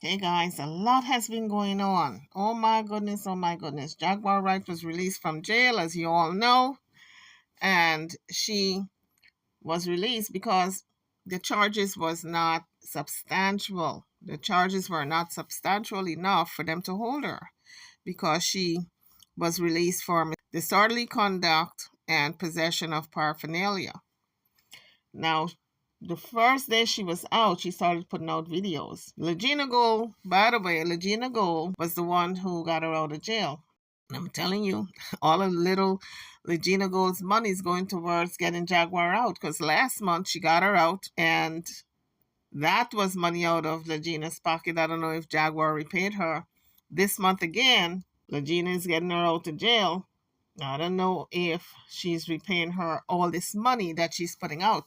Hey guys, a lot has been going on. Oh my goodness, oh my goodness. Jaguar Wright was released from jail, as you all know, and she was released because the charges was not substantial. The charges were not substantial enough for them to hold her because she was released for disorderly conduct and possession of paraphernalia. Now, the first day she was out, she started putting out videos. Legina Gold, by the way, Legina Gold was the one who got her out of jail. And I'm telling you, all of little Legina Gold's money is going towards getting Jaguar out because last month she got her out and that was money out of Legina's pocket. I don't know if Jaguar repaid her. This month again, Legina is getting her out of jail. I don't know if she's repaying her all this money that she's putting out.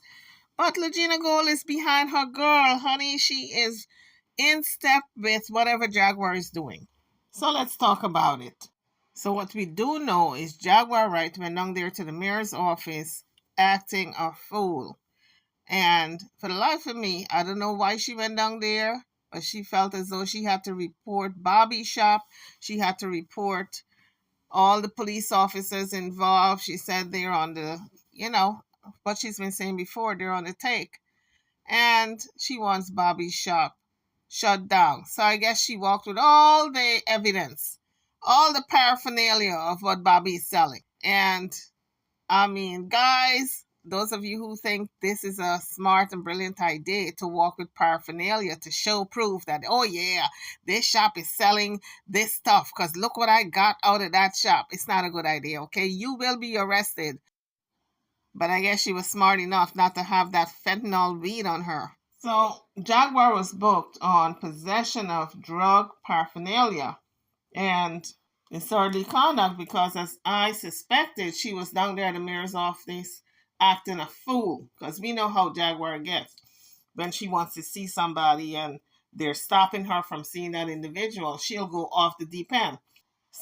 But Legina Gold is behind her girl, honey. She is in step with whatever Jaguar is doing. So let's talk about it. So what we do know is Jaguar Wright went down there to the mayor's office acting a fool. And for the life of me, I don't know why she went down there, but she felt as though she had to report Bobby Shop. She had to report all the police officers involved. She said they're on the, what she's been saying before, they're on the take. And she wants Bobby's shop shut down. So I guess she walked with all the evidence, all the paraphernalia of what Bobby is selling. And I mean, guys, those of you who think this is a smart and brilliant idea to walk with paraphernalia to show proof that, oh yeah, this shop is selling this stuff because look what I got out of that shop. It's not a good idea, okay? You will be arrested. But I guess she was smart enough not to have that fentanyl weed on her. So Jaguar was booked on possession of drug paraphernalia and disorderly conduct because, as I suspected, she was down there at the mayor's office acting a fool. Because we know how Jaguar gets when she wants to see somebody and they're stopping her from seeing that individual. She'll go off the deep end.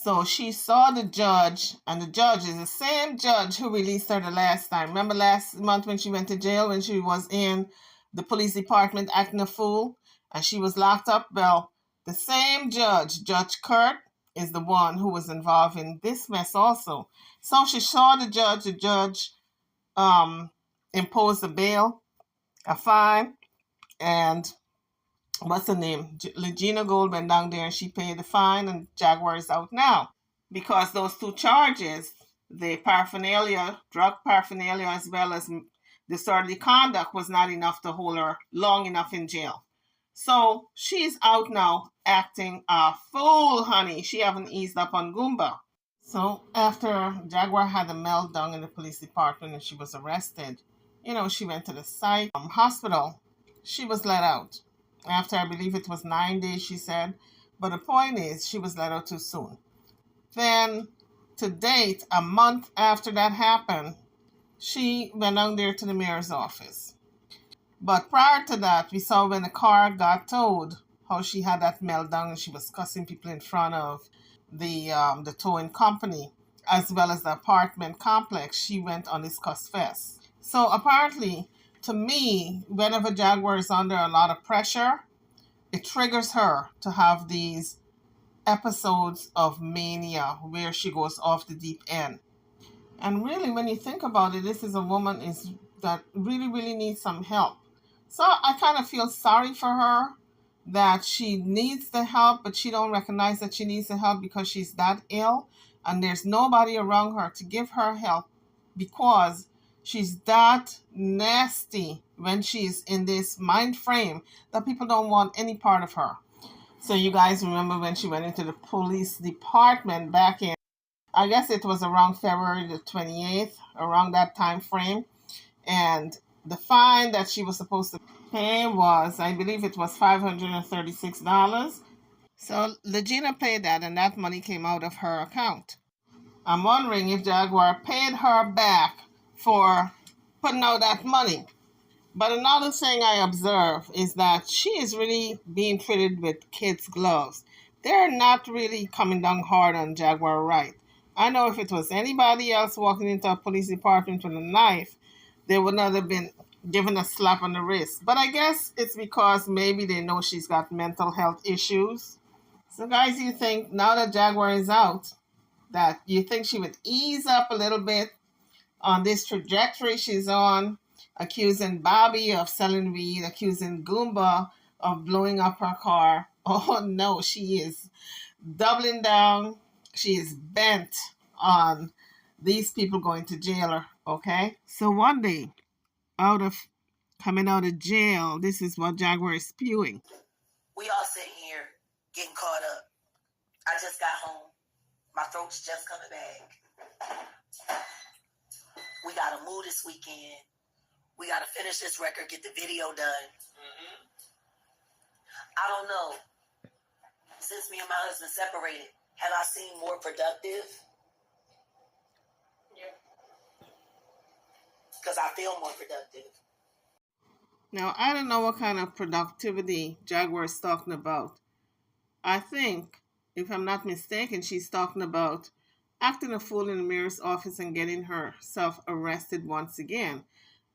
So she saw the judge, and the judge is the same judge who released her the last time. Remember last month when she went to jail, when she was in the police department acting a fool, and she was locked up? Well, the same judge, Judge Kurt, is the one who was involved in this mess also. So she saw the judge. The judge imposed a bail, a fine, and what's her name? Legina Gold went down there and she paid the fine, and Jaguar is out now because those two charges, the paraphernalia, drug paraphernalia, as well as disorderly conduct, was not enough to hold her long enough in jail. So she's out now acting a fool, honey. She haven't eased up on Goomba. So after Jaguar had a meltdown in the police department and she was arrested, she went to the psych hospital. She was let out after, I believe it was 9 days, she said. But the point is, she was let out too soon. Then, to date, a month after that happened, she went down there to the mayor's office. But prior to that, we saw when the car got towed, how she had that meltdown and she was cussing people in front of the towing company, as well as the apartment complex. She went on this cuss fest. So apparently, to me, whenever Jaguar is under a lot of pressure, it triggers her to have these episodes of mania where she goes off the deep end. And really, when you think about it, this is a woman that really, really needs some help. So I kind of feel sorry for her that she needs the help, but she don't recognize that she needs the help because she's that ill and there's nobody around her to give her help because she's that nasty when she's in this mind frame that people don't want any part of her. So you guys remember when she went into the police department back in, I guess it was around February the 28th, around that time frame. And the fine that she was supposed to pay was, I believe it was $536. So Legina paid that, and that money came out of her account. I'm wondering if Jaguar paid her back for putting out that money. But another thing I observe is that she is really being treated with kids' gloves. They're not really coming down hard on Jaguar Wright. I know if it was anybody else walking into a police department with a knife, they would not have been given a slap on the wrist. But I guess it's because maybe they know she's got mental health issues. So, guys, you think now that Jaguar is out, that you think she would ease up a little bit on this trajectory she's on, accusing Bobby of selling weed, accusing Goomba of blowing up her car? Oh no, she is doubling down. She is bent on these people going to jail, okay? So one day, coming out of jail, this is what Jaguar is spewing. We all sitting here getting caught up. I just got home. My throat's just coming back. We got to move this weekend. We got to finish this record, get the video done. I don't know. Since me and my husband separated, have I seemed more productive? Yeah. Because I feel more productive. Now, I don't know what kind of productivity Jaguar is talking about. I think, if I'm not mistaken, she's talking about acting a fool in the mayor's office and getting herself arrested once again.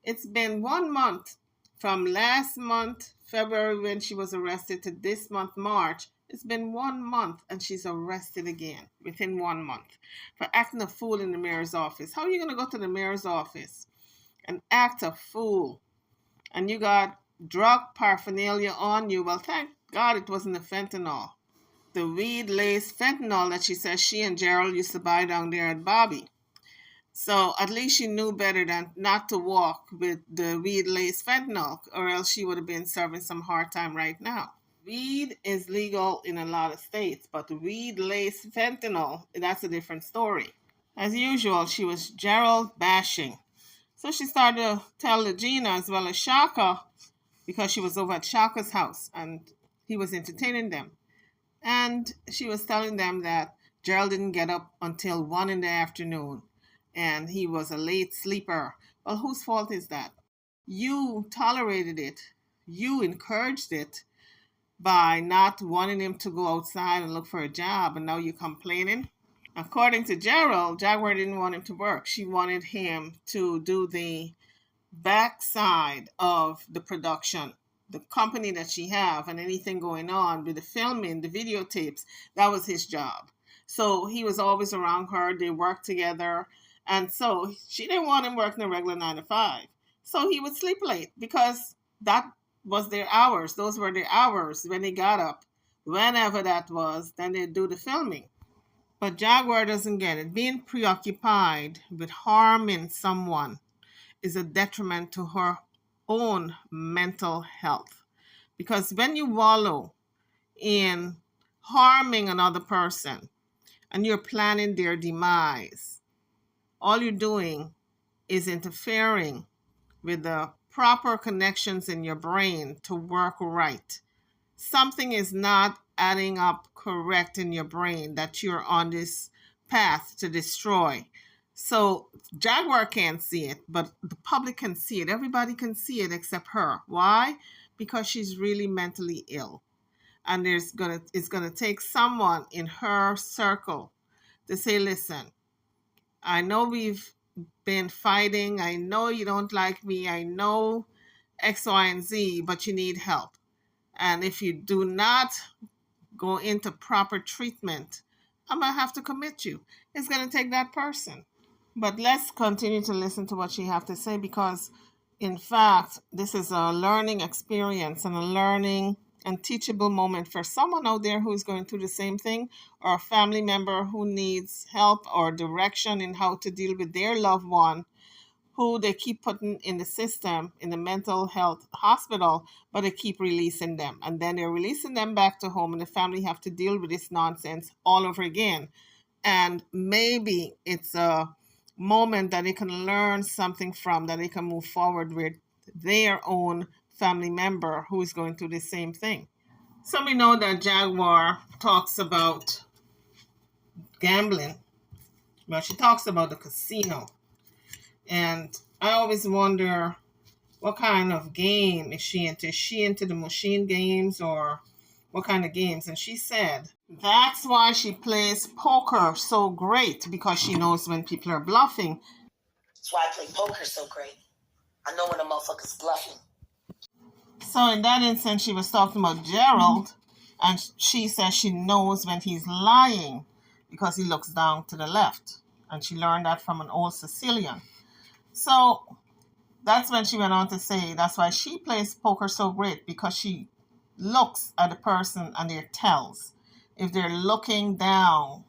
It's been 1 month from last month, February, when she was arrested, to this month, March. It's been 1 month and she's arrested again within 1 month for acting a fool in the mayor's office. How are you going to go to the mayor's office and act a fool? And you got drug paraphernalia on you? Well, thank God it wasn't the fentanyl. The weed-laced fentanyl that she says she and Gerald used to buy down there at Bobby. So at least she knew better than not to walk with the weed-laced fentanyl, or else she would have been serving some hard time right now. Weed is legal in a lot of states, but weed-laced fentanyl, that's a different story. As usual, she was Gerald bashing. So she started to tell Legina as well as Shaka, because she was over at Shaka's house and he was entertaining them. And she was telling them that Gerald didn't get up until 1 in the afternoon and he was a late sleeper. Well, whose fault is that? You tolerated it. You encouraged it by not wanting him to go outside and look for a job, and now you're complaining? According to Gerald, Jaguar didn't want him to work. She wanted him to do the backside of the production, the company that she have, and anything going on with the filming, the videotapes. That was his job. So he was always around her. They worked together. And so she didn't want him working a regular 9 to 5. So he would sleep late because that was their hours. Those were their hours when they got up. Whenever that was, then they'd do the filming. But Jaguar doesn't get it. Being preoccupied with harming someone is a detriment to her own mental health. Because when you wallow in harming another person and you're planning their demise, all you're doing is interfering with the proper connections in your brain to work right. Something is not adding up correct in your brain that you're on this path to destroy. So Jaguar can't see it, but the public can see it. Everybody can see it except her. Why? Because she's really mentally ill. And it's gonna take someone in her circle to say, listen, I know we've been fighting. I know you don't like me. I know X, Y, and Z, but you need help. And if you do not go into proper treatment, I'm going to have to commit you. It's going to take that person. But let's continue to listen to what she has to say, because, in fact, this is a learning experience and a learning and teachable moment for someone out there who's going through the same thing, or a family member who needs help or direction in how to deal with their loved one who they keep putting in the system, in the mental health hospital, but they keep releasing them. And then they're releasing them back to home, and the family have to deal with this nonsense all over again. And maybe it's a moment that they can learn something from, that they can move forward with their own family member who is going through the same thing. So we know that Jaguar talks about gambling. Well, she talks about the casino. And I always wonder, what kind of game is she into? Is she into the machine games, or what kind of games? And she said that's why she plays poker so great, because she knows when people are bluffing. That's why I play poker so great. I know when a motherfucker's bluffing. So in that instance, she was talking about Gerald, and she says she knows when he's lying because he looks down to the left. And she learned that from an old Sicilian. So that's when she went on to say that's why she plays poker so great, because she looks at the person and their tells. If they're looking down,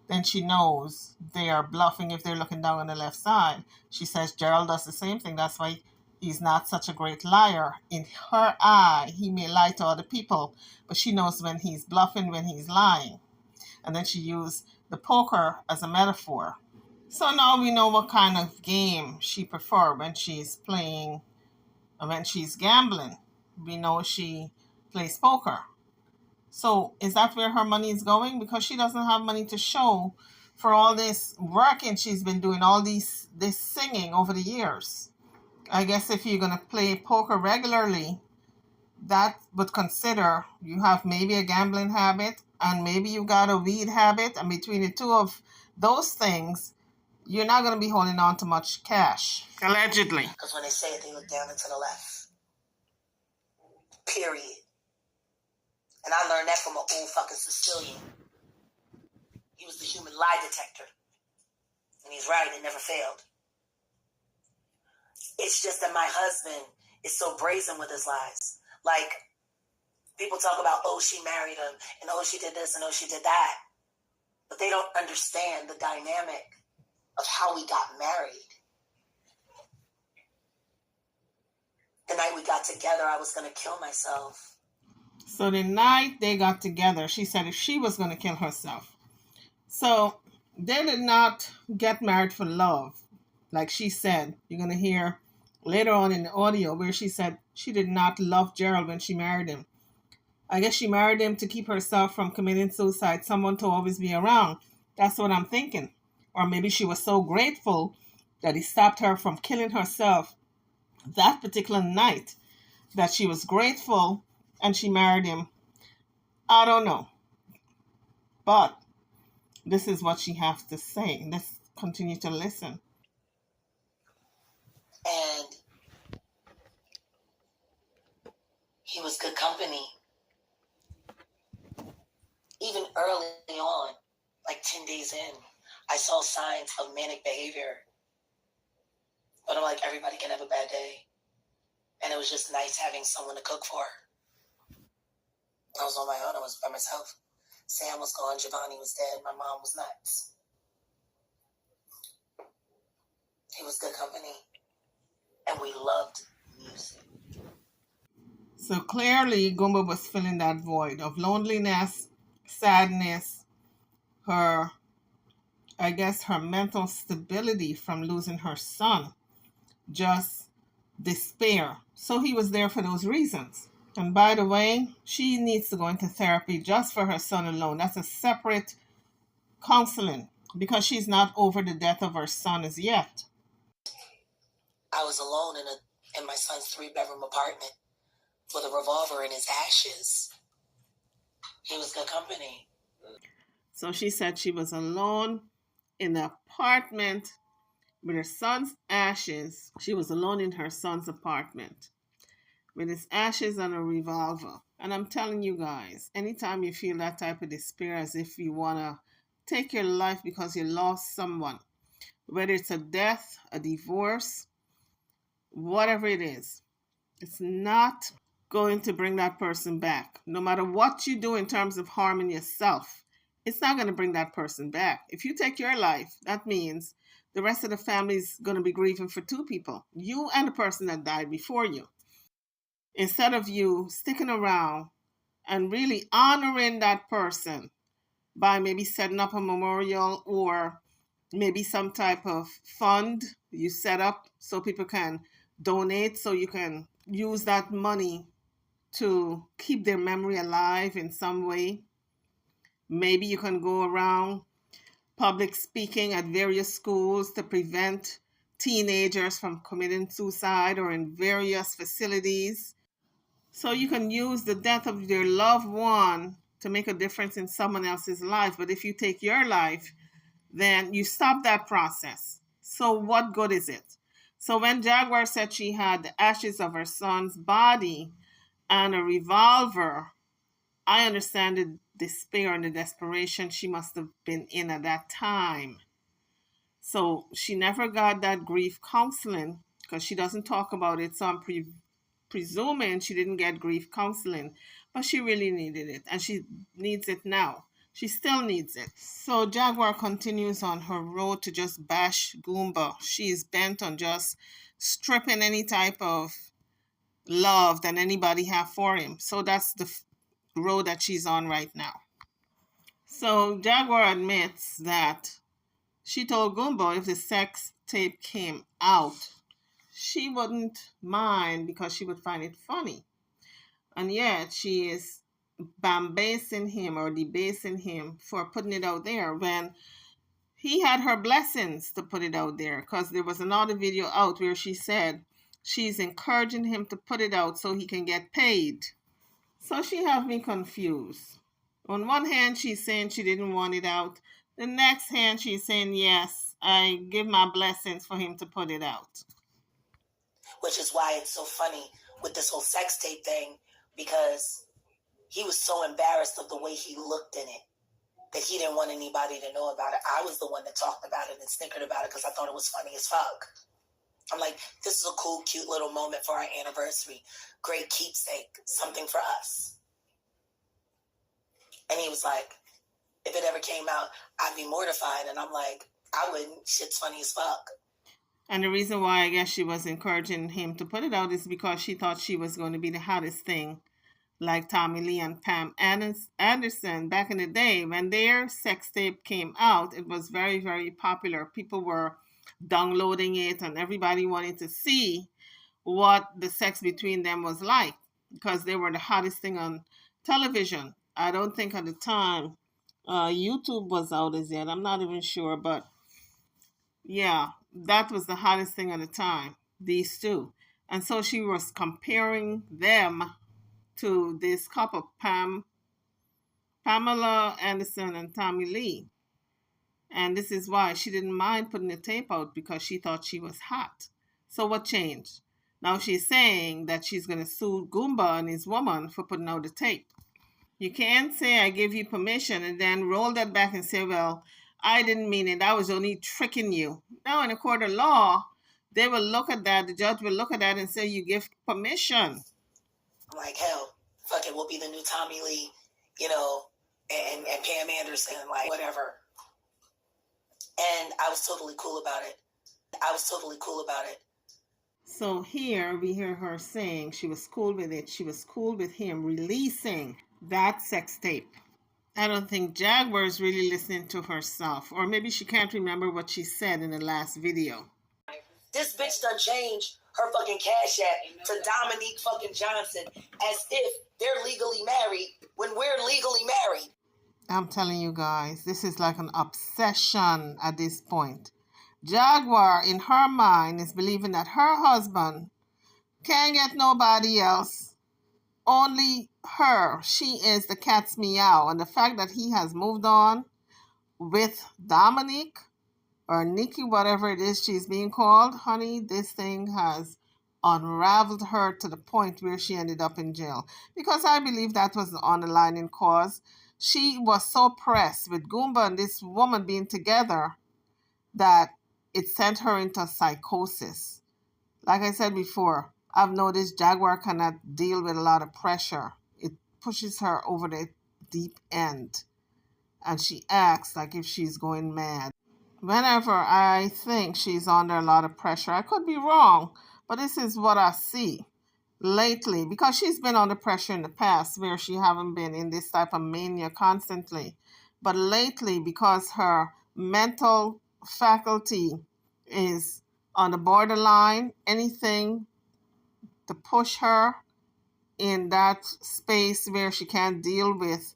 then she knows they are bluffing if they're looking down on the left side. She says Gerald does the same thing. That's why he's not such a great liar. In her eye, he may lie to other people, but she knows when he's bluffing, when he's lying. And then she used the poker as a metaphor. So now we know what kind of game she prefers when she's playing, when she's gambling. We know she plays poker. So is that where her money is going? Because she doesn't have money to show for all this working she's been doing, all this singing over the years. I guess if you're going to play poker regularly, that would consider you have maybe a gambling habit and maybe you got a weed habit. And between the two of those things, you're not going to be holding on to much cash. Allegedly. Because when they say it, they look down and to the left. Period. And I learned that from an old fucking Sicilian. He was the human lie detector. And he's right, it never failed. It's just that my husband is so brazen with his lies. Like, people talk about, oh, she married him, and oh, she did this, and oh, she did that. But they don't understand the dynamic of how we got married. The night we got together, I was going to kill myself. So the night they got together, she said if she was going to kill herself. So they did not get married for love. Like she said, you're going to hear later on in the audio where she said she did not love Gerald when she married him. I guess she married him to keep herself from committing suicide, someone to always be around. That's what I'm thinking. Or maybe she was so grateful that he stopped her from killing herself that particular night that she was grateful and she married him. I don't know. But this is what she has to say. Let's continue to listen. And he was good company. Even early on, like 10 days in, I saw signs of manic behavior. But I'm like, everybody can have a bad day. And it was just nice having someone to cook for. I was on my own. I was by myself. Sam was gone. Giovanni was dead. My mom was nuts. He was good company. And we loved music. So clearly, Gumba was filling that void of loneliness, sadness, her mental stability from losing her son, just despair. So he was there for those reasons. And by the way, she needs to go into therapy just for her son alone. That's a separate counseling because she's not over the death of her son as yet. I was alone in my son's 3-bedroom apartment with a revolver in his ashes. He was good company. So she said she was alone in the apartment with her son's ashes. She was alone in her son's apartment with his ashes and a revolver. And I'm telling you guys, anytime you feel that type of despair, as if you want to take your life because you lost someone, whether it's a death, a divorce, whatever it is, it's not going to bring that person back. No matter what you do in terms of harming yourself, it's not going to bring that person back. If you take your life, that means the rest of the family is going to be grieving for 2 people, you and the person that died before you. Instead of you sticking around and really honoring that person by maybe setting up a memorial or maybe some type of fund you set up so people can donate, so you can use that money to keep their memory alive in some way. Maybe you can go around public speaking at various schools to prevent teenagers from committing suicide or in various facilities. So you can use the death of your loved one to make a difference in someone else's life. But if you take your life, then you stop that process. So what good is it? So when Jaguar said she had the ashes of her son's body and a revolver, I understand the despair and the desperation she must have been in at that time. So she never got that grief counseling because she doesn't talk about it. So I'm presuming she didn't get grief counseling, but she really needed it, and she needs it now. She still needs it. So Jaguar continues on her road to just bash Goomba. She is bent on just stripping any type of love that anybody have for him. So that's the road that she's on right now. So Jaguar admits that she told Goomba if the sex tape came out, she wouldn't mind because she would find it funny. And yet she is bambasing him or debasing him for putting it out there when he had her blessings to put it out there, because there was another video out where she said she's encouraging him to put it out so he can get paid. So she have me confused. On one hand, she's saying she didn't want it out. The next hand, she's saying, yes, I give my blessings for him to put it out. Which is why it's so funny with this whole sex tape thing, because he was so embarrassed of the way he looked in it that he didn't want anybody to know about it. I was the one that talked about it and snickered about it because I thought it was funny as fuck. I'm like, this is a cool, cute little moment for our anniversary. Great keepsake, something for us. And he was like, if it ever came out, I'd be mortified. And I'm like, I wouldn't. Shit's funny as fuck. And the reason why I guess she was encouraging him to put it out is because she thought she was going to be the hottest thing, like Tommy Lee and Pam Anderson back in the day. When their sex tape came out, it was very, very popular. People were downloading it and everybody wanted to see what the sex between them was like because they were the hottest thing on television. I don't think at the time YouTube was out as yet. I'm not even sure, but yeah, that was the hottest thing at the time, these two. And so she was comparing them to this couple, Pamela Anderson and Tommy Lee. And this is why she didn't mind putting the tape out, because she thought she was hot. So what changed? Now she's saying that she's going to sue Goomba and his woman for putting out the tape. You can't say I give you permission and then roll that back and say, well, I didn't mean it. I was only tricking you. Now in a court of law, they will look at that. The judge will look at that and say you give permission. I'm like, hell, fuck it, we'll be the new Tommy Lee, and Pam Anderson, like, whatever. And I was totally cool about it. So here we hear her saying she was cool with it. She was cool with him releasing that sex tape. I don't think Jaguar is really listening to herself, or maybe she can't remember what she said in the last video. This bitch done changed her fucking Cash App to Dominique fucking Johnson as if they're legally married when we're legally married. I'm telling you guys, this is like an obsession at this point. Jaguar, in her mind, is believing that her husband can't get nobody else, only her. She is the cat's meow. And the fact that he has moved on with Dominique or Nikki, whatever it is she's being called, honey, this thing has unraveled her to the point where she ended up in jail. Because I believe that was the underlying cause. She was so pressed with Goomba and this woman being together that it sent her into psychosis. Like I said before, I've noticed Jaguar cannot deal with a lot of pressure. It pushes her over the deep end. And she acts like if she's going mad. Whenever I think she's under a lot of pressure, I could be wrong, but this is what I see lately, because she's been under pressure in the past where she haven't been in this type of mania constantly. But lately, because her mental faculty is on the borderline, anything to push her in that space where she can't deal with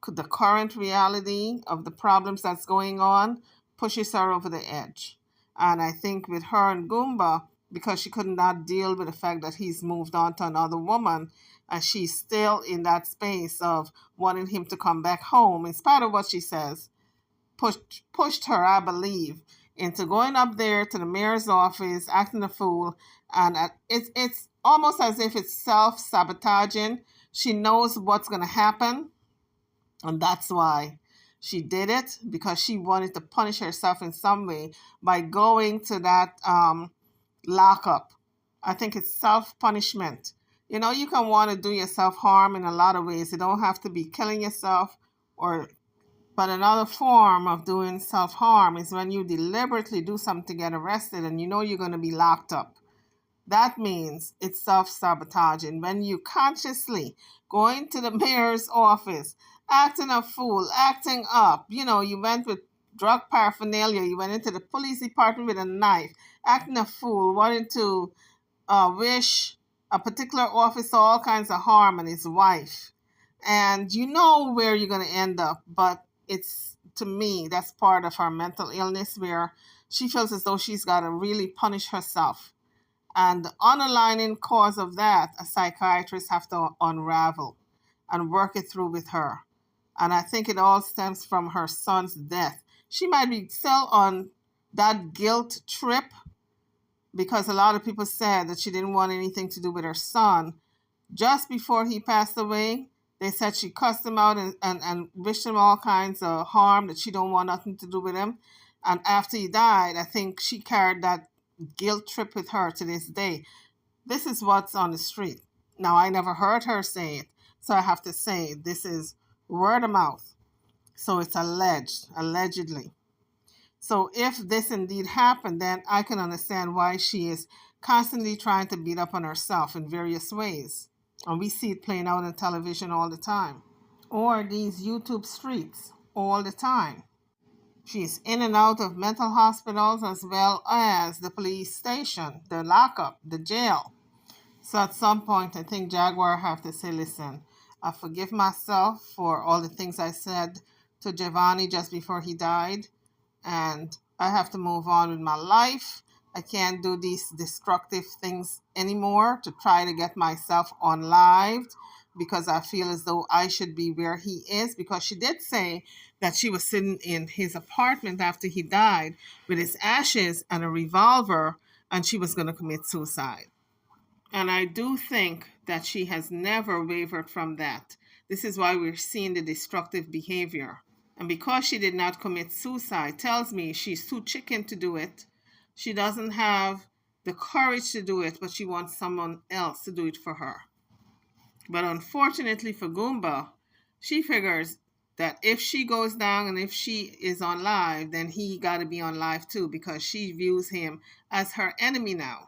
the current reality of the problems that's going on pushes her over the edge. And I think with her and Goomba, because she could not deal with the fact that he's moved on to another woman, and she's still in that space of wanting him to come back home, in spite of what she says, pushed her, I believe, into going up there to the mayor's office, acting a fool, and it's almost as if it's self-sabotaging. She knows what's going to happen, and that's why she did it, because she wanted to punish herself in some way by going to that lockup. I think it's self-punishment. You know, you can want to do yourself harm in a lot of ways. You don't have to be killing yourself, or but another form of doing self-harm is when you deliberately do something to get arrested and you know you're going to be locked up. That means it's self-sabotaging. When you consciously go into the mayor's office, acting a fool, acting up, you know, you went with drug paraphernalia, you went into the police department with a knife, acting a fool, wanting to wish a particular officer all kinds of harm and his wife. And you know where you're going to end up, but it's, to me, that's part of her mental illness where she feels as though she's got to really punish herself. And the underlying cause of that, a psychiatrist have to unravel and work it through with her. And I think it all stems from her son's death. She might be still on that guilt trip, because a lot of people said that she didn't want anything to do with her son. Just before he passed away, they said she cussed him out and wished him all kinds of harm, that she don't want nothing to do with him. And after he died, I think she carried that guilt trip with her to this day. This is what's on the street. Now, I never heard her say it, so I have to say this is word of mouth. So it's allegedly. So if this indeed happened, then I can understand why she is constantly trying to beat up on herself in various ways. And we see it playing out on television all the time. Or these YouTube streets all the time. She's in and out of mental hospitals as well as the police station, the lockup, the jail. So at some point, I think Jaguar have to say, listen, I forgive myself for all the things I said to Giovanni just before he died, and I have to move on with my life. I can't do these destructive things anymore to try to get myself unlived, because I feel as though I should be where he is, because she did say that she was sitting in his apartment after he died with his ashes and a revolver, and she was going to commit suicide. And I do think that she has never wavered from that. This is why we're seeing the destructive behavior. And because she did not commit suicide, tells me she's too chicken to do it. She doesn't have the courage to do it, but she wants someone else to do it for her. But unfortunately for Goomba, she figures that if she goes down and if she is on live, then he got to be on live too, because she views him as her enemy now.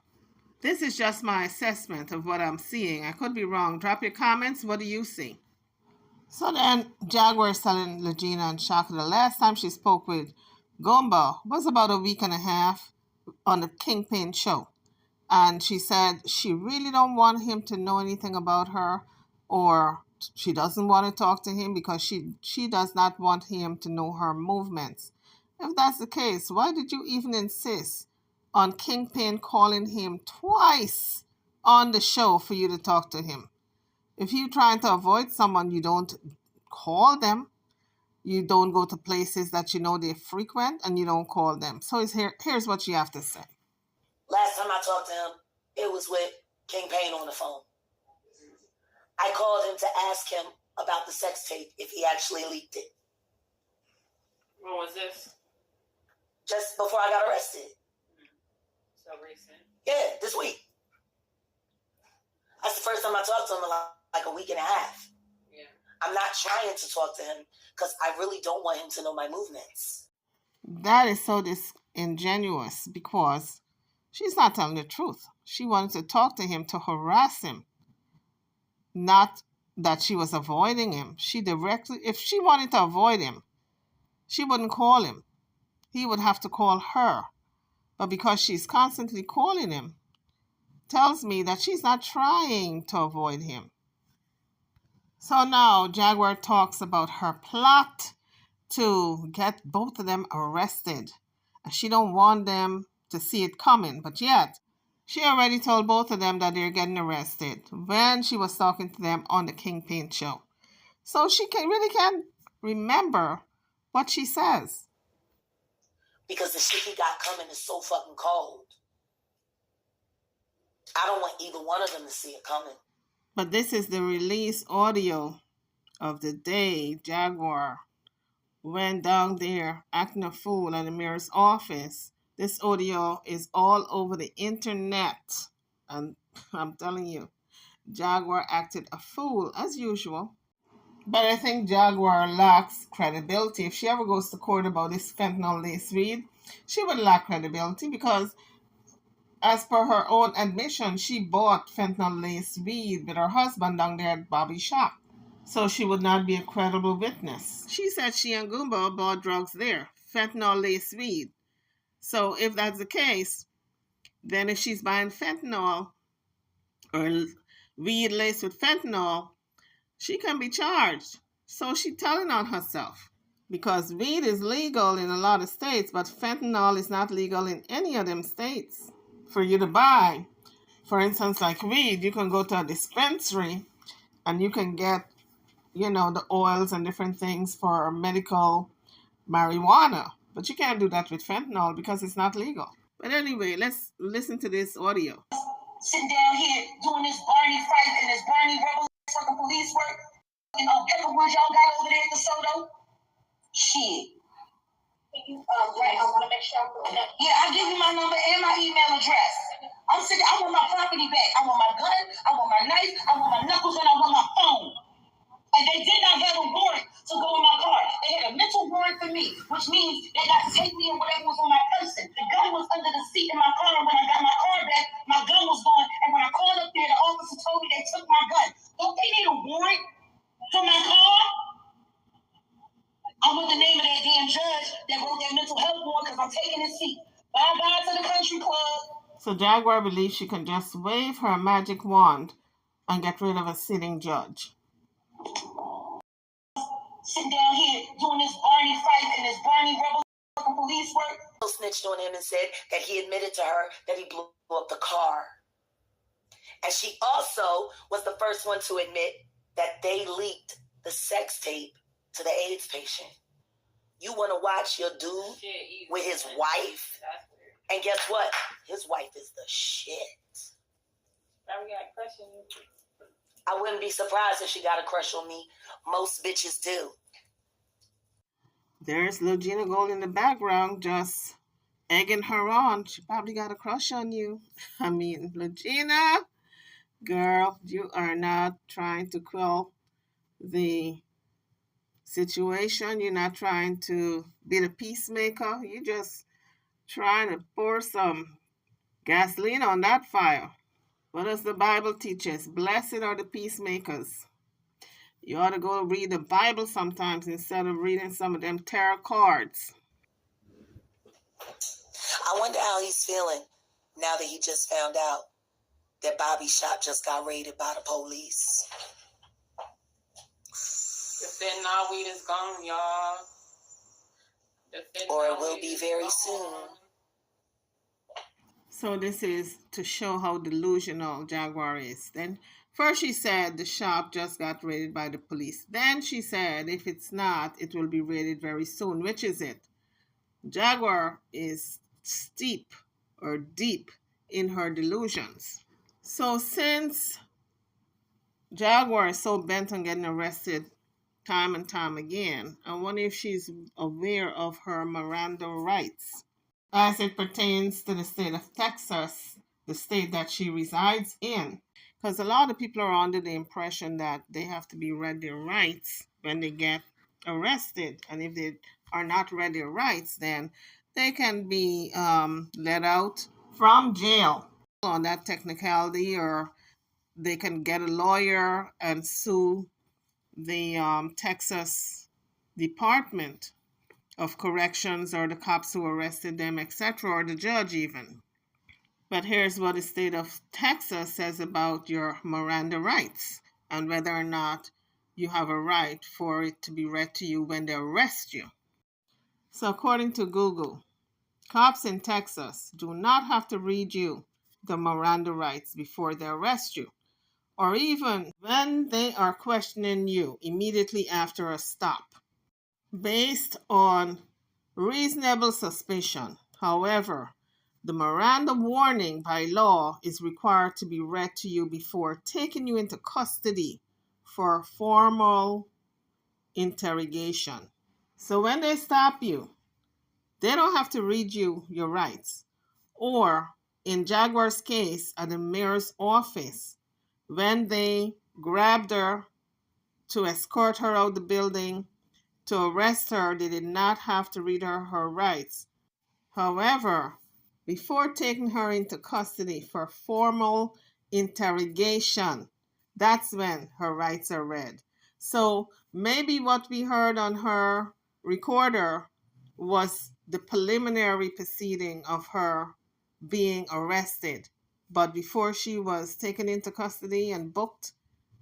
This is just my assessment of what I'm seeing. I could be wrong. Drop your comments. What do you see? So then Jaguar is telling Legina and Shaka the last time she spoke with Goomba was about a week and a half on the Kingpin show. And she said she really don't want him to know anything about her, or she doesn't want to talk to him because she does not want him to know her movements. If that's the case, why did you even insist on Kingpin calling him twice on the show for you to talk to him? If you're trying to avoid someone, you don't call them. You don't go to places that you know they frequent, and you don't call them. So here's what you have to say. Last time I talked to him, it was with King Payne on the phone. I called him to ask him about the sex tape, if he actually leaked it. When was this? Just before I got arrested. So recent. Yeah, this week. That's the first time I talked to him in like a week and a half. Yeah. I'm not trying to talk to him because I really don't want him to know my movements. That is so disingenuous, because she's not telling the truth. She wanted to talk to him to harass him. Not that she was avoiding him. If she wanted to avoid him, she wouldn't call him. He would have to call her. But because she's constantly calling him, tells me that she's not trying to avoid him. So now Jaguar talks about her plot to get both of them arrested. She don't want them to see it coming, but yet she already told both of them that they're getting arrested when she was talking to them on the Kingpin show. So she really can't remember what she says. because the shit he got coming is so fucking cold. I don't want either one of them to see it coming. But this is the release audio of the day Jaguar went down there acting a fool at the mayor's office. This audio is all over the internet. And I'm telling you, Jaguar acted a fool as usual. But I think Jaguar lacks credibility. If she ever goes to court about this fentanyl lace weed, she would lack credibility because, as per her own admission, she bought fentanyl lace weed with her husband down there at Bobby's shop. So she would not be a credible witness. She said she and Goomba bought drugs there, fentanyl lace weed. So if that's the case, then if she's buying fentanyl or weed laced with fentanyl, she can be charged. So she's telling on herself. Because weed is legal in a lot of states, but fentanyl is not legal in any of them states. For you to buy, for instance, like weed, you can go to a dispensary and you can get, the oils and different things for medical marijuana. But you can't do that with fentanyl because it's not legal. But anyway, let's listen to this audio. Sitting down here doing this Barney fight and this Barney rebel fucking police work and Pepperwood y'all got over there at the Soto. Shit. Right, I want to make sure I'm doing that. Yeah, I'll give you my number and my email address. I'm sitting, I want my property back. I want my gun, I want my knife, I want my knuckles, and I want my phone. And they did not have a warrant to go in my car. They had a mental warrant for me, which means they got to take me and whatever was on my person. The gun was under the seat in my car, and when I got my car back, my gun was gone. And when I called up there, the officer told me they took my gun. Don't they need a warrant for my car? I want the name of that damn judge that wrote that mental health warrant because I'm taking his seat. Bye-bye to the country club. So Jaguar believes she can just wave her magic wand and get rid of a sitting judge. Sitting down here doing this Barney fight and this Barney rebel police work. Snitched on him and said that he admitted to her that he blew up the car. And she also was the first one to admit that they leaked the sex tape to the AIDS patient. You want to watch your dude with his wife? And guess what? His wife is the shit. I wouldn't be surprised if she got a crush on me. Most bitches do. There's Logina Gold in the background just egging her on. She probably got a crush on you. I mean, Logina, girl, you are not trying to quell the situation. You're not trying to be the peacemaker. You're just trying to pour some gasoline on that fire. What does the Bible teach us? Blessed are the peacemakers. You ought to go read the Bible sometimes instead of reading some of them tarot cards. I wonder how he's feeling now that he just found out that Bobby's shop just got raided by the police. The fentanyl weed is gone, y'all. Or it will be very soon. So this is to show how delusional Jaguar is. Then first she said the shop just got raided by the police. Then she said if it's not, it will be raided very soon. Which is it? Jaguar is steep or deep in her delusions. So since Jaguar is so bent on getting arrested time and time again, I wonder if she's aware of her Miranda rights as it pertains to the state of Texas, the state that she resides in. Because a lot of people are under the impression that they have to be read their rights when they get arrested. And if they are not read their rights, then they can be let out from jail on that technicality, or they can get a lawyer and sue the Texas Department of Corrections or the cops who arrested them, etc., or the judge even. But here's what the state of Texas says about your Miranda rights and whether or not you have a right for it to be read to you when they arrest you. So according to Google, cops in Texas do not have to read you the Miranda rights before they arrest you, or even when they are questioning you immediately after a stop, based on reasonable suspicion. However, the Miranda warning by law is required to be read to you before taking you into custody for formal interrogation. So when they stop you, they don't have to read you your rights. Or in Jaguar's case at the mayor's office, when they grabbed her to escort her out the building, to arrest her, they did not have to read her rights. However, before taking her into custody for formal interrogation, that's when her rights are read. So maybe what we heard on her recorder was the preliminary proceeding of her being arrested. But before she was taken into custody and booked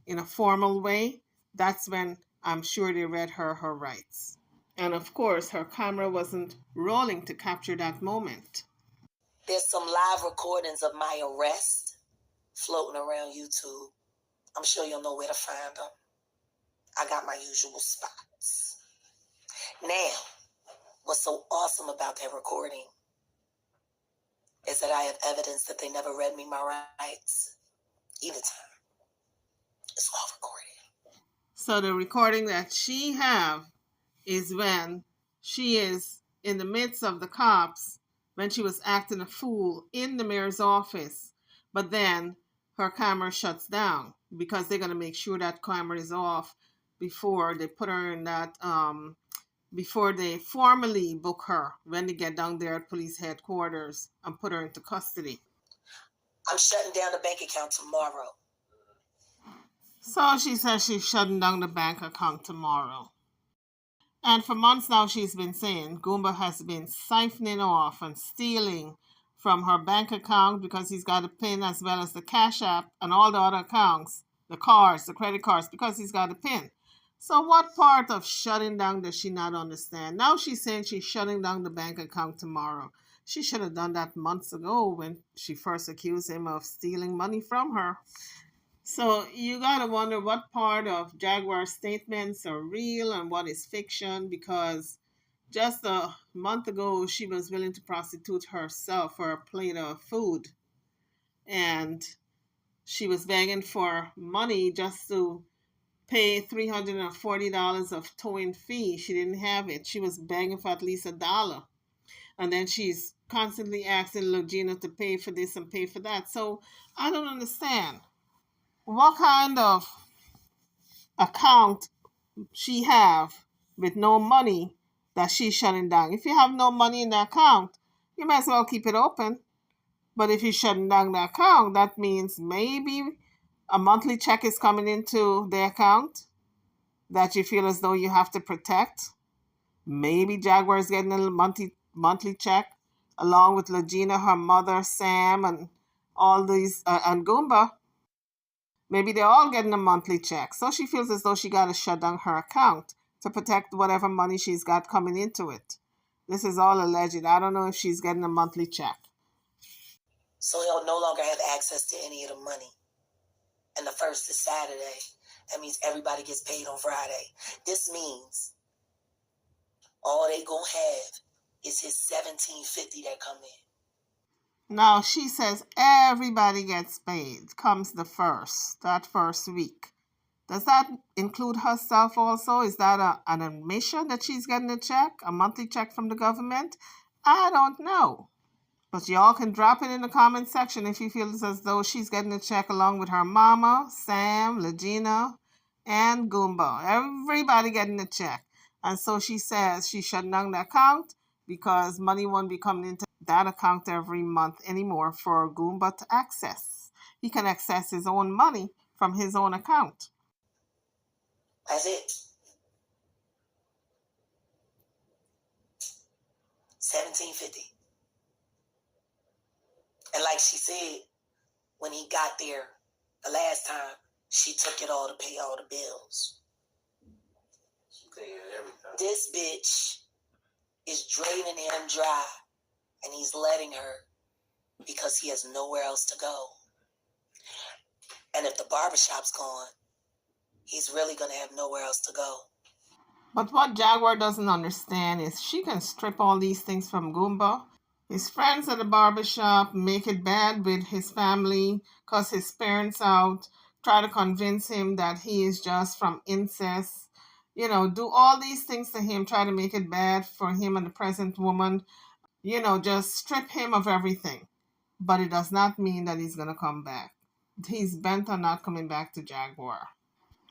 in a formal way, that's when I'm sure they read her rights. And of course, her camera wasn't rolling to capture that moment. There's some live recordings of my arrest floating around YouTube. I'm sure you'll know where to find them. I got my usual spots. Now, what's so awesome about that recording is that I have evidence that they never read me my rights either time. It's all recorded. So the recording that she have is when she is in the midst of the cops, when she was acting a fool in the mayor's office, but then her camera shuts down because they're going to make sure that camera is off before they put her in that before they formally book her when they get down there at police headquarters and put her into custody. I'm shutting down the bank account tomorrow. So she says she's shutting down the bank account tomorrow. And for months now, she's been saying Goomba has been siphoning off and stealing from her bank account because he's got a PIN, as well as the Cash App and all the other accounts, the cards, the credit cards, because he's got a PIN. So what part of shutting down does she not understand? Now she's saying she's shutting down the bank account tomorrow. She should have done that months ago when she first accused him of stealing money from her. So you gotta wonder what part of Jaguar's statements are real and what is fiction, because just a month ago she was willing to prostitute herself for a plate of food, and she was begging for money just to pay $340 of towing fee. She didn't have it. She was begging for at least $1. And then she's constantly asking Logina to pay for this and pay for that. So I don't understand what kind of account she have with no money that she's shutting down. If you have no money in the account, you might as well keep it open. But if you're shutting down the account, that means maybe a monthly check is coming into the account that you feel as though you have to protect. Maybe Jaguar is getting a monthly check along with Legina, her mother, Sam, and all these, and Goomba. Maybe they're all getting a monthly check. So she feels as though she got to shut down her account to protect whatever money she's got coming into it. This is all alleged. I don't know if she's getting a monthly check. So he'll no longer have access to any of the money. And the first is Saturday. That means everybody gets paid on Friday. This means all they gonna have is his $17.50 that come in. Now she says everybody gets paid comes that first week. Does that include herself also? Is that an admission that she's getting a check, a monthly check from the government? I don't know. But y'all can drop it in the comment section if you feel as though she's getting a check along with her mama, Sam, Legina, and Goomba. Everybody getting a check. And so she says she's shutting down the account because money won't be coming into that account every month anymore for Goomba to access. He can access his own money from his own account. That's it. $17.50. And like she said, when he got there the last time, she took it all to pay all the bills. She paid everything. This bitch is draining him dry, and he's letting her because he has nowhere else to go. And if the barbershop's gone, he's really going to have nowhere else to go. But what Jaguar doesn't understand is she can strip all these things from Goomba. His friends at the barbershop make it bad with his family, cuss his parents out, try to convince him that he is just from incest, do all these things to him, try to make it bad for him and the present woman, just strip him of everything. But it does not mean that he's going to come back. He's bent on not coming back to Jaguar.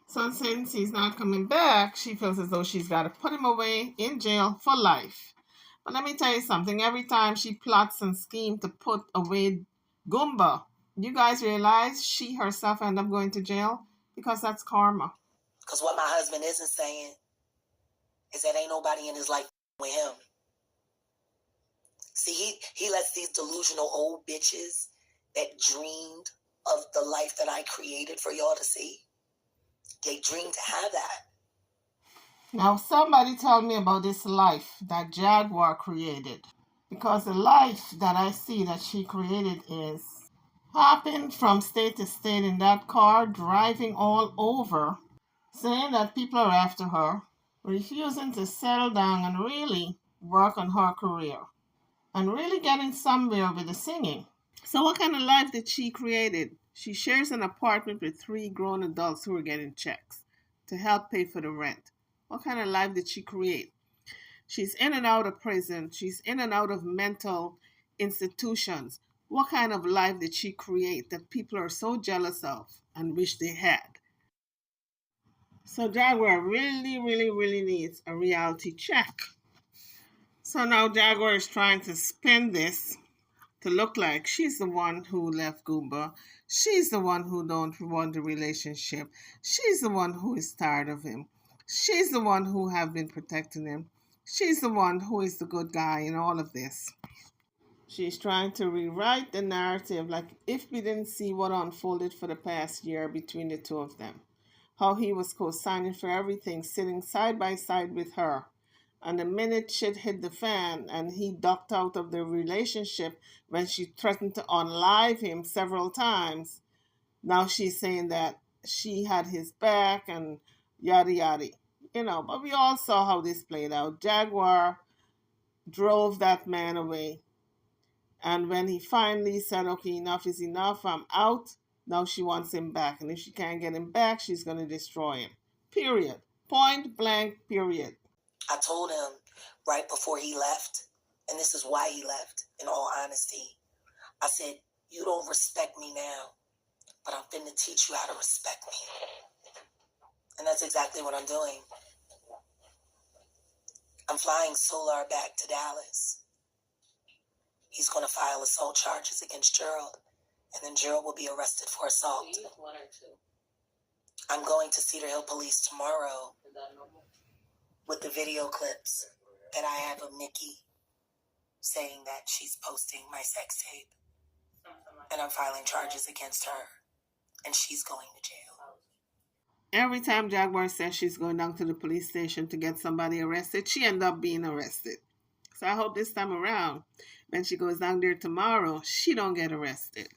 So since he's not coming back, she feels as though she's got to put him away in jail for life. But let me tell you something. Every time she plots and schemes to put away Goomba, you guys realize she herself end up going to jail because that's karma. Because what my husband isn't saying is that ain't nobody in his life with him. See, he lets these delusional old bitches that dreamed of the life that I created for y'all to see, they dream to have that. Now, somebody tell me about this life that Jaguar created. Because the life that I see that she created is hopping from state to state in that car, driving all over, saying that people are after her, refusing to settle down and really work on her career, and really getting somewhere with the singing. So, what kind of life did she create? She shares an apartment with 3 grown adults who are getting checks to help pay for the rent. What kind of life did she create? She's in and out of prison. She's in and out of mental institutions. What kind of life did she create that people are so jealous of and wish they had? So Jaguar really, really, really needs a reality check. So now Jaguar is trying to spin this to look like she's the one who left Goomba. She's the one who don't want the relationship. She's the one who is tired of him. She's the one who have been protecting him. She's the one who is the good guy in all of this. She's trying to rewrite the narrative like if we didn't see what unfolded for the past year between the two of them. How he was co-signing for everything, sitting side by side with her. And the minute shit hit the fan and he ducked out of the relationship when she threatened to unlive him several times, now she's saying that she had his back and yada yada. But we all saw how this played out. Jaguar drove that man away. And when he finally said, okay, enough is enough, I'm out, now she wants him back. And if she can't get him back, she's going to destroy him. Period. Point blank, period. I told him right before he left, and this is why he left, in all honesty. I said, you don't respect me now, but I'm finna teach you how to respect me. And that's exactly what I'm doing. I'm flying Solar back to Dallas. He's going to file assault charges against Gerald, and then Gerald will be arrested for assault. I'm going to Cedar Hill Police tomorrow with the video clips that I have of Nikki saying that she's posting my sex tape, and I'm filing charges against her, and she's going to jail. Every time Jaguar says she's going down to the police station to get somebody arrested, she ends up being arrested. So I hope this time around, when she goes down there tomorrow, she don't get arrested.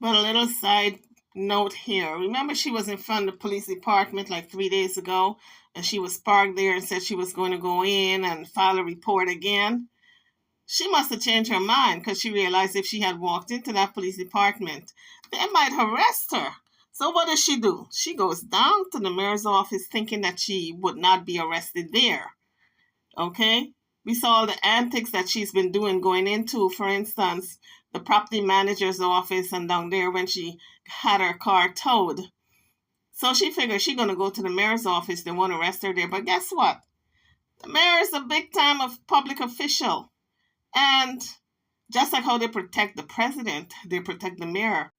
But a little side note here. Remember she was in front of the police department like 3 days ago, and she was parked there and said she was going to go in and file a report again? She must have changed her mind because she realized if she had walked into that police department, they might arrest her. So what does she do? She goes down to the mayor's office thinking that she would not be arrested there. Okay? We saw all the antics that she's been doing going into, for instance, the property manager's office and down there when she had her car towed. So she figured she's going to go to the mayor's office. They won't arrest her there. But guess what? The mayor is a big time of public official. And just like how they protect the president, they protect the mayor.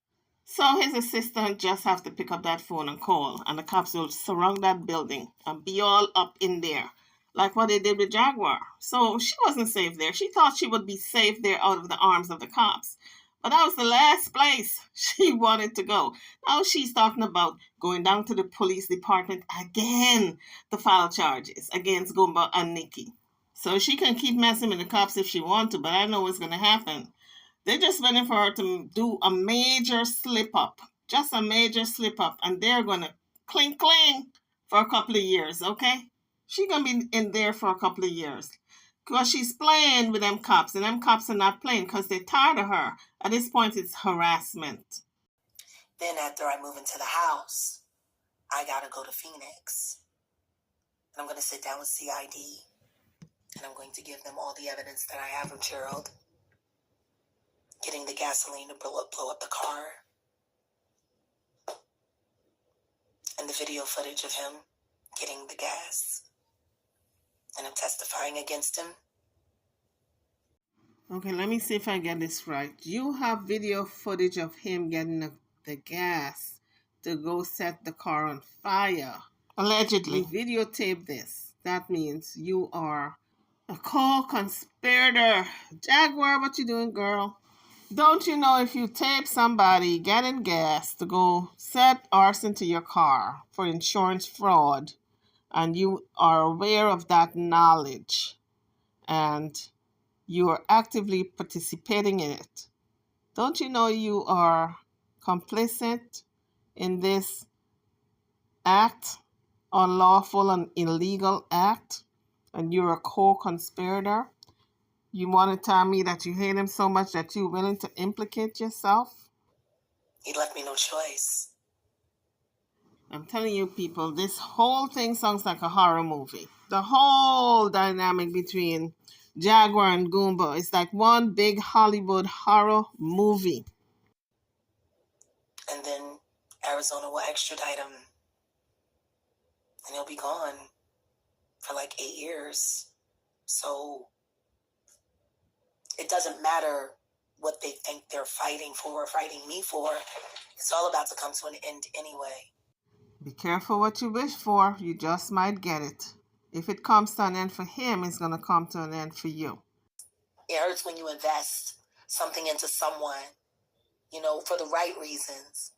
So his assistant just have to pick up that phone and call, and the cops will surround that building and be all up in there, like what they did with Jaguar. So she wasn't safe there. She thought she would be safe there out of the arms of the cops. But that was the last place she wanted to go. Now she's talking about going down to the police department again to file charges against Goomba and Nikki. So she can keep messing with the cops if she wants to, but I know what's going to happen. They're just waiting for her to do a major slip up, just a major slip up, and they're going to cling for a couple of years, okay? She gonna be in there for a couple of years. Because she's playing with them cops, and them cops are not playing because they're tired of her. At this point, it's harassment. Then after I move into the house, I gotta go to Phoenix. And I'm gonna sit down with CID. And I'm going to give them all the evidence that I have of Gerald getting the gasoline to blow up the car. And the video footage of him getting the gas. And I'm testifying against him. Okay, let me see if I get this right. You have video footage of him getting the gas to go set the car on fire. Allegedly. You videotape this. That means you are a co-conspirator. Jaguar, what you doing, girl? Don't you know if you tape somebody getting gas to go set arson to your car for insurance fraud, and you are aware of that knowledge, and you are actively participating in it, don't you know you are complicit in this act, unlawful and illegal act, and you're a co-conspirator? You want to tell me that you hate him so much that you're willing to implicate yourself? He left me no choice. I'm telling you, people, this whole thing sounds like a horror movie. The whole dynamic between Jaguar and Goomba is like one big Hollywood horror movie. And then Arizona will extradite him. And he'll be gone for like 8 years. So it doesn't matter what they think they're fighting for or fighting me for. It's all about to come to an end anyway. Be careful what you wish for. You just might get it. If it comes to an end for him, it's going to come to an end for you. It hurts when you invest something into someone, for the right reasons.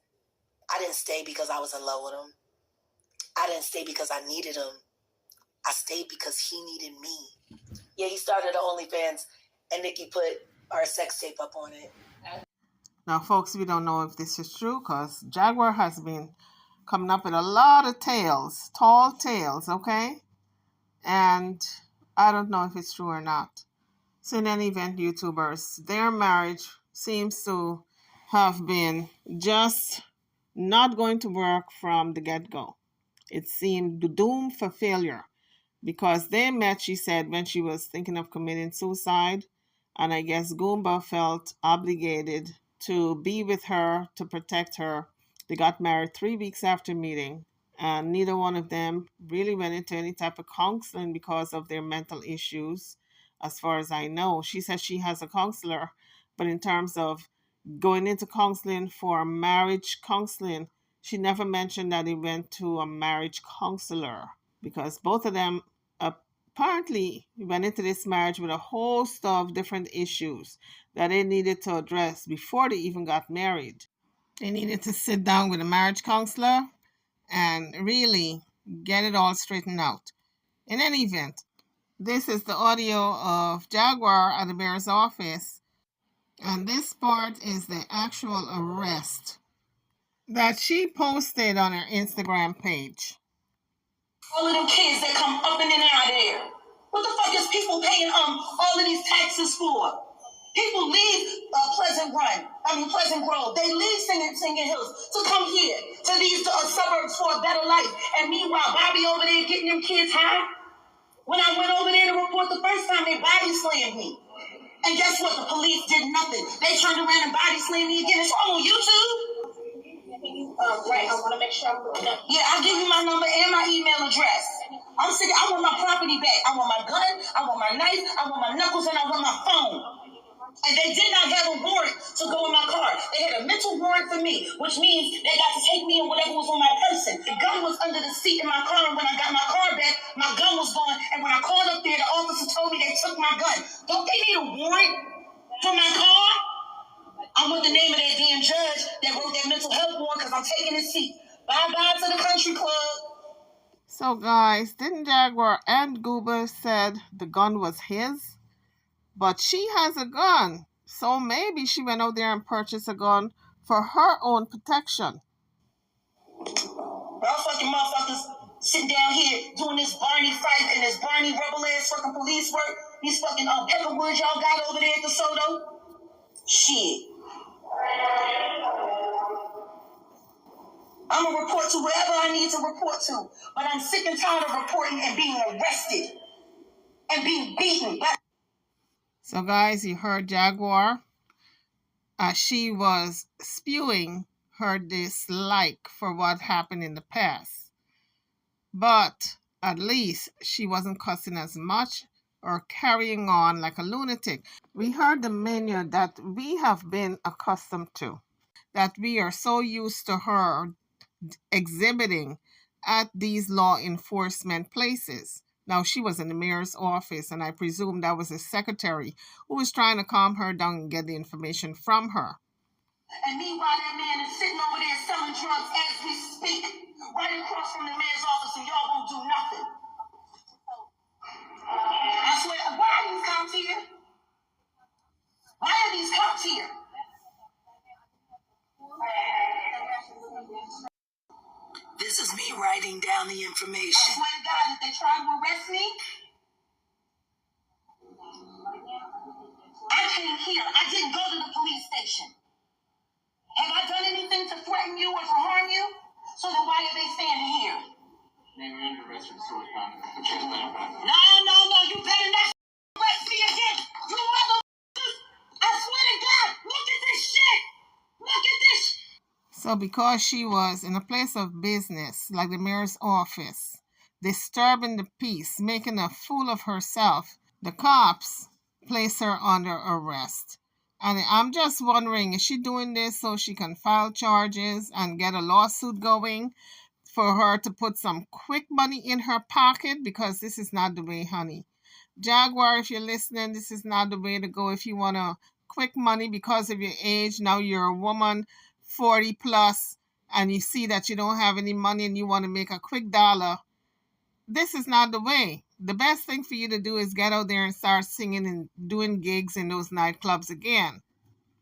I didn't stay because I was in love with him. I didn't stay because I needed him. I stayed because he needed me. Yeah, he started the OnlyFans, and Nikki put our sex tape up on it. Now, folks, we don't know if this is true because Jaguar has been coming up with a lot of tales, tall tales, okay? And I don't know if it's true or not. So in any event, YouTubers, their marriage seems to have been just not going to work from the get-go. It seemed doomed for failure because they met, she said, when she was thinking of committing suicide. And I guess Goomba felt obligated to be with her, to protect her. They got married 3 weeks after meeting, and neither one of them really went into any type of counseling because of their mental issues, as far as I know. She says she has a counselor, but in terms of going into counseling for marriage counseling, she never mentioned that they went to a marriage counselor because both of them apparently went into this marriage with a host of different issues that they needed to address before they even got married. They needed to sit down with a marriage counselor and really get it all straightened out. In any event, this is the audio of Jaguar at the mayor's office, and this part is the actual arrest that she posted on her Instagram page. All of them kids that come up and in and out of there. What the fuck is people paying all of these taxes for? People leave Pleasant Grove. They leave Singing Hills to come here to these suburbs for a better life. And meanwhile, Bobby over there getting them kids high. When I went over there to report the first time, they body slammed me. And guess what? The police did nothing. They turned around and body slammed me again. It's all on YouTube. Right, I want to make sure I'm doing that. Yeah, I'll give you my number and my email address. I'm sick. I want my property back. I want my gun. I want my knife. I want my knuckles, and I want my phone. And they did not have a warrant to go in my car. They had a mental warrant for me, which means they got to take me and whatever was on my person. The gun was under the seat in my car, and when I got my car back, my gun was gone. And when I called up there, the officer told me they took my gun. Don't they need a warrant for my car? I want the name of that damn judge that wrote that mental health warrant because I'm taking his seat. Bye-bye to the country club. So, guys, didn't Jaguar and Goober said the gun was his? But she has a gun, so maybe she went out there and purchased a gun for her own protection. Y'all fucking motherfuckers sitting down here doing this Barney fight and this Barney rebel ass fucking police work. These fucking pepperwoods y'all got over there at the Soto. Shit. I'm gonna report to wherever I need to report to. But I'm sick and tired of reporting and being arrested and being beaten. So guys, you heard Jaguar. She was spewing her dislike for what happened in the past. But at least she wasn't cussing as much or carrying on like a lunatic. We heard the menu that we have been accustomed to, that we are so used to her exhibiting at these law enforcement places. Now, she was in the mayor's office, and I presume that was the secretary who was trying to calm her down and get the information from her. And meanwhile, that man is sitting over there selling drugs as we speak, right across from the mayor's office, and y'all won't do nothing. I swear, why are these cops here? Why are these cops here? This is me writing down the information. I swear to God, if they try to arrest me, I came here. I didn't go to the police station. Have I done anything to threaten you or to harm you? So then why are they standing here? Maybe you're under arrest for sort of conduct. No, you better not arrest me again. You motherfuckers! I swear to God, look at this shit! Look at this! So because she was in a place of business, like the mayor's office, disturbing the peace, making a fool of herself, the cops place her under arrest. And I'm just wondering, is she doing this so she can file charges and get a lawsuit going for her to put some quick money in her pocket? Because this is not the way, honey. Jaguar, if you're listening, this is not the way to go. If you want a quick money because of your age, now you're a woman, 40 plus, and you see that you don't have any money and you want to make a quick dollar, this is not the way. The best thing for you to do is get out there and start singing and doing gigs in those nightclubs again.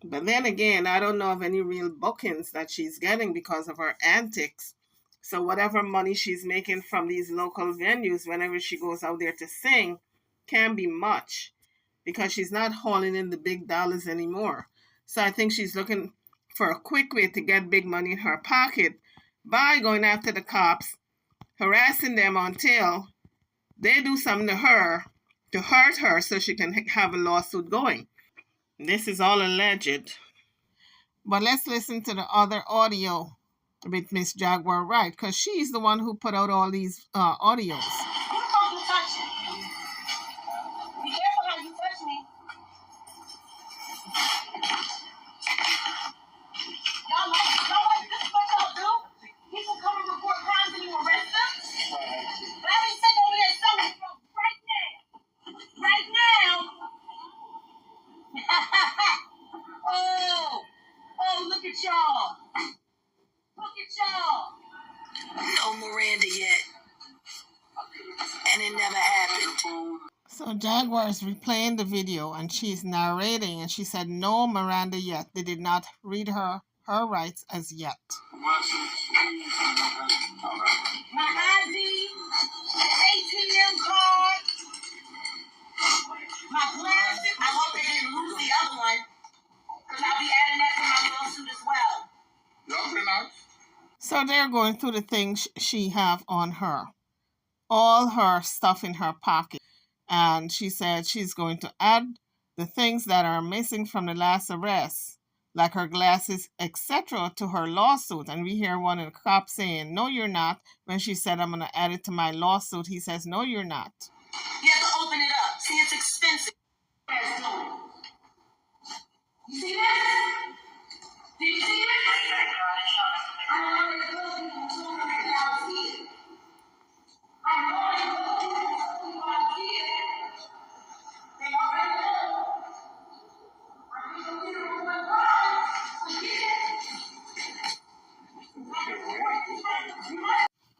But then again, I don't know of any real bookings that she's getting because of her antics. So whatever money she's making from these local venues whenever she goes out there to sing can be much, because she's not hauling in the big dollars anymore. So I think she's looking for a quick way to get big money in her pocket by going after the cops, harassing them until they do something to her to hurt her so she can have a lawsuit going. This is all alleged. But let's listen to the other audio with Miss Jaguar Wright, because she's the one who put out all these audios. Who the fuck you touching? Be careful how you touch me. Y'all like this is what y'all do? People come and report crimes and you arrest them? But I be sitting over there selling drugs right now. Right now. Oh, look at y'all. Look at y'all. No Miranda yet. And it never happened. So Jaguar is replaying the video and she's narrating, and she said no Miranda yet. They did not read her rights as yet. My ID, ATM card, my glasses. I hope they didn't lose the other one, because I'll be adding that to my lawsuit as well. So they're going through the things she have on her, all her stuff in her pocket. And she said she's going to add the things that are missing from the last arrest, like her glasses, etc., to her lawsuit. And we hear one of the cops saying, no, you're not. When she said, I'm going to add it to my lawsuit, he says, no, you're not. You have to open it up. See, it's expensive. You see that? Did you see that?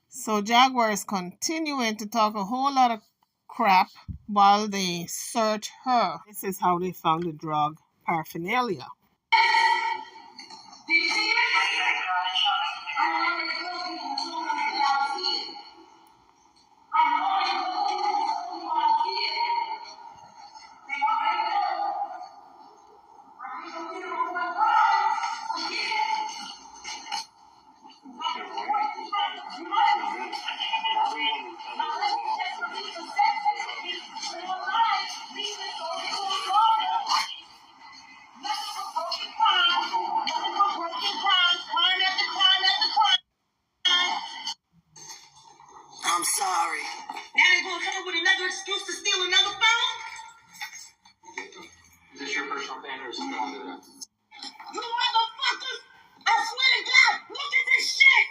So Jaguar is continuing to talk a whole lot of crap while they search her. This is how they found the drug paraphernalia. gonna come up with another excuse to steal another phone? Is this your personal thing or something under that? You motherfuckers! I swear to God, look at this shit!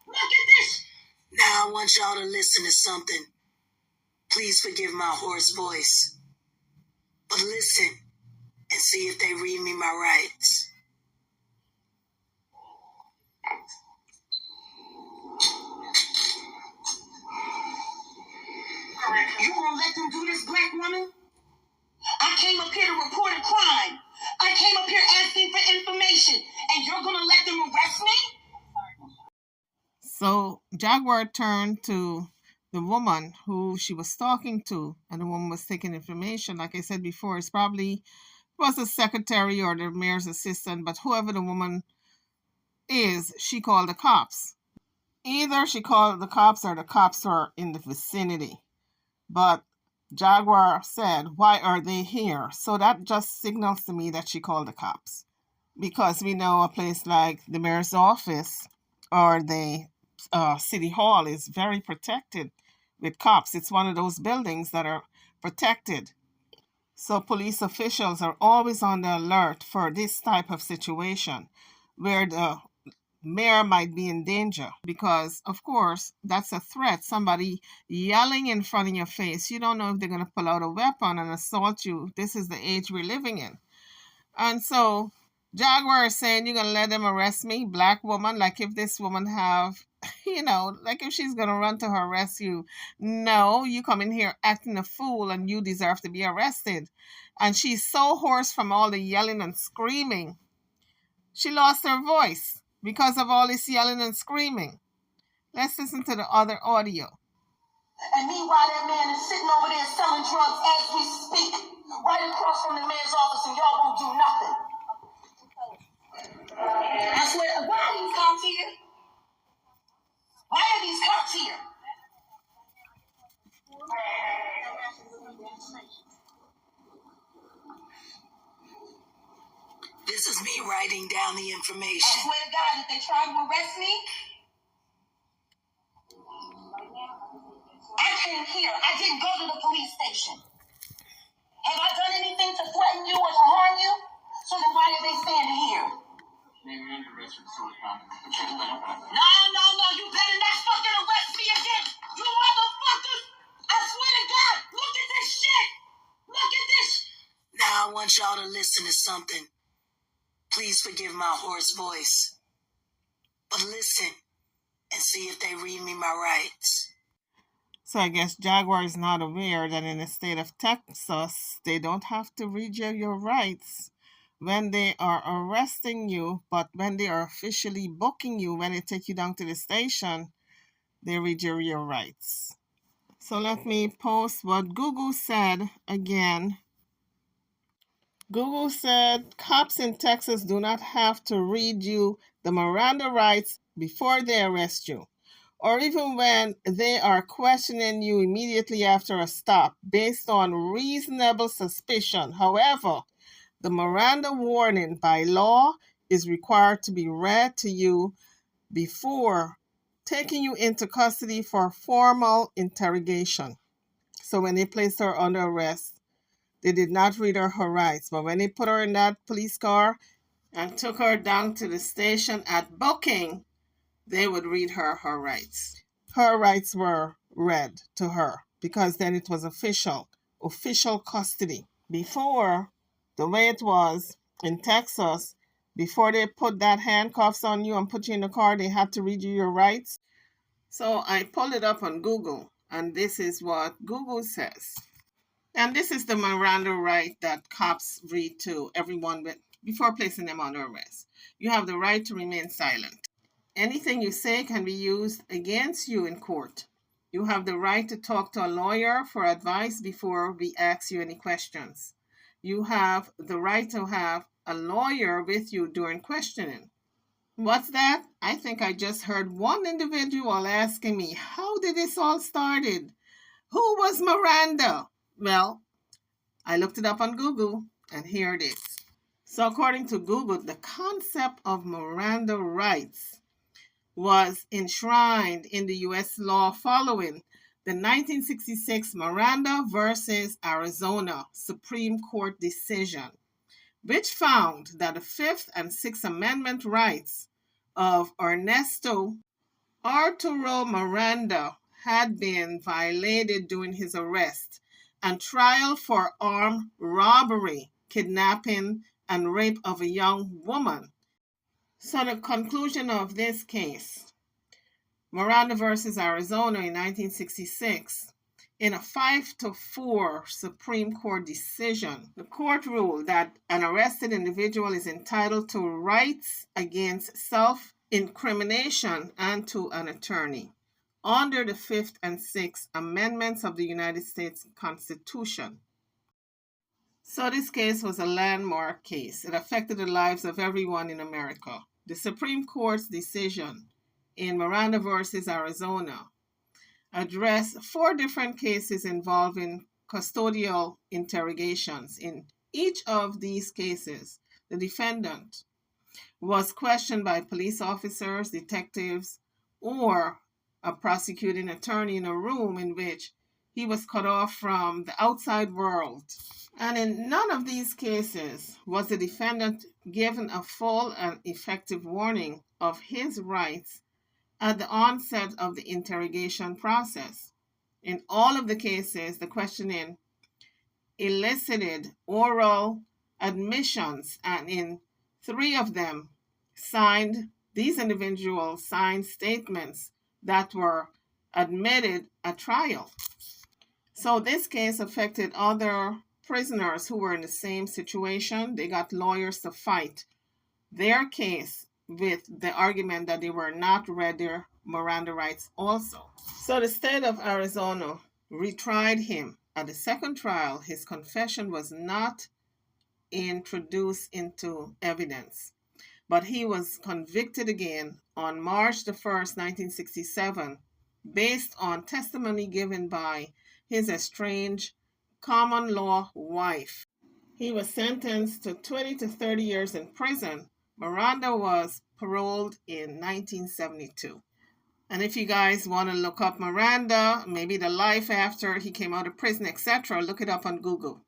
Look at this! Now I want y'all to listen to something. Please forgive my hoarse voice. But listen and see if they read me my rights. You gonna let them do this, black woman? I came up here to report a crime. I came up here asking for information, and you're gonna let them arrest me? So Jaguar turned to the woman who she was talking to, and the woman was taking information. Like I said before, it's probably was the secretary or the mayor's assistant, but whoever the woman is, she called the cops. Either she called the cops or the cops were in the vicinity. But Jaguar said, "Why are they here?" So that just signals to me that she called the cops. Because we know a place like the mayor's office or the city hall is very protected with cops. It's one of those buildings that are protected. So police officials are always on the alert for this type of situation where the mayor might be in danger because, of course, that's a threat. Somebody yelling in front of your face. You don't know if they're going to pull out a weapon and assault you. This is the age we're living in. And so Jaguar is saying, "You're going to let them arrest me, black woman?" Like if this woman have, like if she's going to run to her rescue. No, you come in here acting a fool and you deserve to be arrested. And she's so hoarse from all the yelling and screaming. She lost her voice because of all this yelling and screaming. Let's listen to the other audio. And meanwhile, that man is sitting over there selling drugs as we speak, right across from the mayor's office, and y'all won't do nothing. I swear, why are these cops here? Why are these cops here? This is me writing down the information. I swear to God, if they try to arrest me, I came here. I didn't go to the police station. Have I done anything to threaten you or to harm you? So then why are they standing here? Maybe you're under arrest for disorderly conduct. But check that out. No. You better not fucking arrest me again. You motherfuckers. I swear to God. Look at this shit. Look at this. Now I want y'all to listen to something. Please forgive my hoarse voice. But listen and see if they read me my rights. So I guess Jaguar is not aware that in the state of Texas, they don't have to read you your rights when they are arresting you, but when they are officially booking you, when they take you down to the station, they read you your rights. So let me post what Google said again. Google said cops in Texas do not have to read you the Miranda rights before they arrest you, or even when they are questioning you immediately after a stop based on reasonable suspicion. However, the Miranda warning by law is required to be read to you before taking you into custody for formal interrogation. So when they placed her under arrest, they did not read her rights. But when they put her in that police car and took her down to the station at booking, they would read her rights. Her rights were read to her because then it was official custody. Before, the way it was in Texas, before they put that handcuffs on you and put you in the car, they had to read you your rights. So I pulled it up on Google, and this is what Google says. And this is the Miranda right that cops read to everyone before placing them under arrest. You have the right to remain silent. Anything you say can be used against you in court. You have the right to talk to a lawyer for advice before we ask you any questions. You have the right to have a lawyer with you during questioning. What's that? I think I just heard one individual asking me, how did this all started? Who was Miranda? Well, I looked it up on Google, and here it is. So according to Google, the concept of Miranda rights was enshrined in the U.S. law following the 1966 Miranda versus Arizona Supreme Court decision, which found that the Fifth and Sixth Amendment rights of Ernesto Arturo Miranda had been violated during his arrest and trial for armed robbery, kidnapping, and rape of a young woman. So, the conclusion of this case, Miranda versus Arizona in 1966, in a 5-4 Supreme Court decision, the court ruled that an arrested individual is entitled to rights against self-incrimination and to an attorney under the Fifth and Sixth Amendments of the United States Constitution. So this case was a landmark case. It affected the lives of everyone in America. The Supreme Court's decision in Miranda versus Arizona addressed 4 different cases involving custodial interrogations. In each of these cases, the defendant was questioned by police officers, detectives, or a prosecuting attorney in a room in which he was cut off from the outside world. And in none of these cases was the defendant given a full and effective warning of his rights at the onset of the interrogation process. In all of the cases, the questioning elicited oral admissions, and in 3 of them, these individuals signed statements that were admitted at trial. So this case affected other prisoners who were in the same situation. They got lawyers to fight their case with the argument that they were not read their Miranda rights also. So the state of Arizona retried him. At the second trial, his confession was not introduced into evidence, but he was convicted again on March the 1st, 1967, based on testimony given by his estranged common law wife. He was sentenced to 20 to 30 years in prison. Miranda was paroled in 1972. And if you guys want to look up Miranda, maybe the life after he came out of prison, etc., look it up on Google.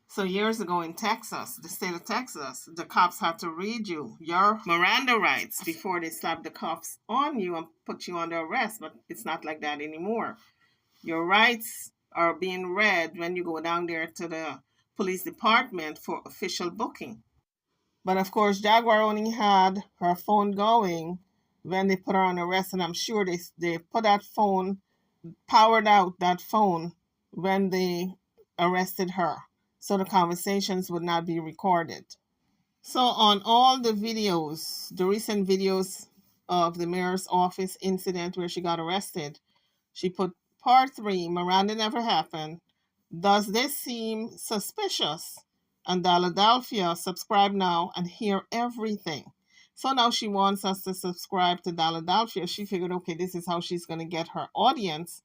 So years ago in Texas, the state of Texas, the cops had to read you your Miranda rights before they slapped the cuffs on you and put you under arrest. But it's not like that anymore. Your rights are being read when you go down there to the police department for official booking. But of course, Jaguar only had her phone going when they put her on arrest, and I'm sure they put that phone, powered out that phone when they arrested her, so the conversations would not be recorded. So on all the videos, the recent videos of the mayor's office incident where she got arrested, she put part 3, Miranda never happened. Does this seem suspicious? And Philadelphia, subscribe now and hear everything. So now she wants us to subscribe to Philadelphia. She figured, okay, this is how she's going to get her audience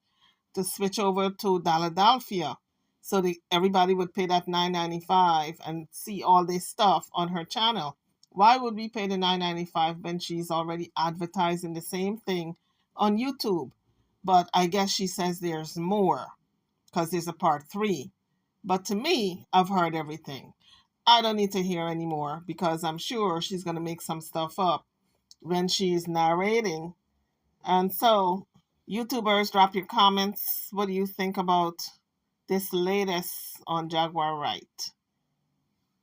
to switch over to Philadelphia. So everybody would pay that $9.95 and see all this stuff on her channel. Why would we pay the $9.95 when she's already advertising the same thing on YouTube? But I guess she says there's more because there's a part 3. But to me, I've heard everything. I don't need to hear anymore because I'm sure she's going to make some stuff up when she's narrating. And so, YouTubers, drop your comments. What do you think about this latest on Jaguar Right?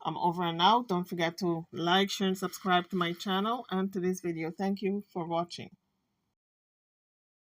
I'm over and out. Don't forget to like, share, and subscribe to my channel and to this video. Thank you for watching.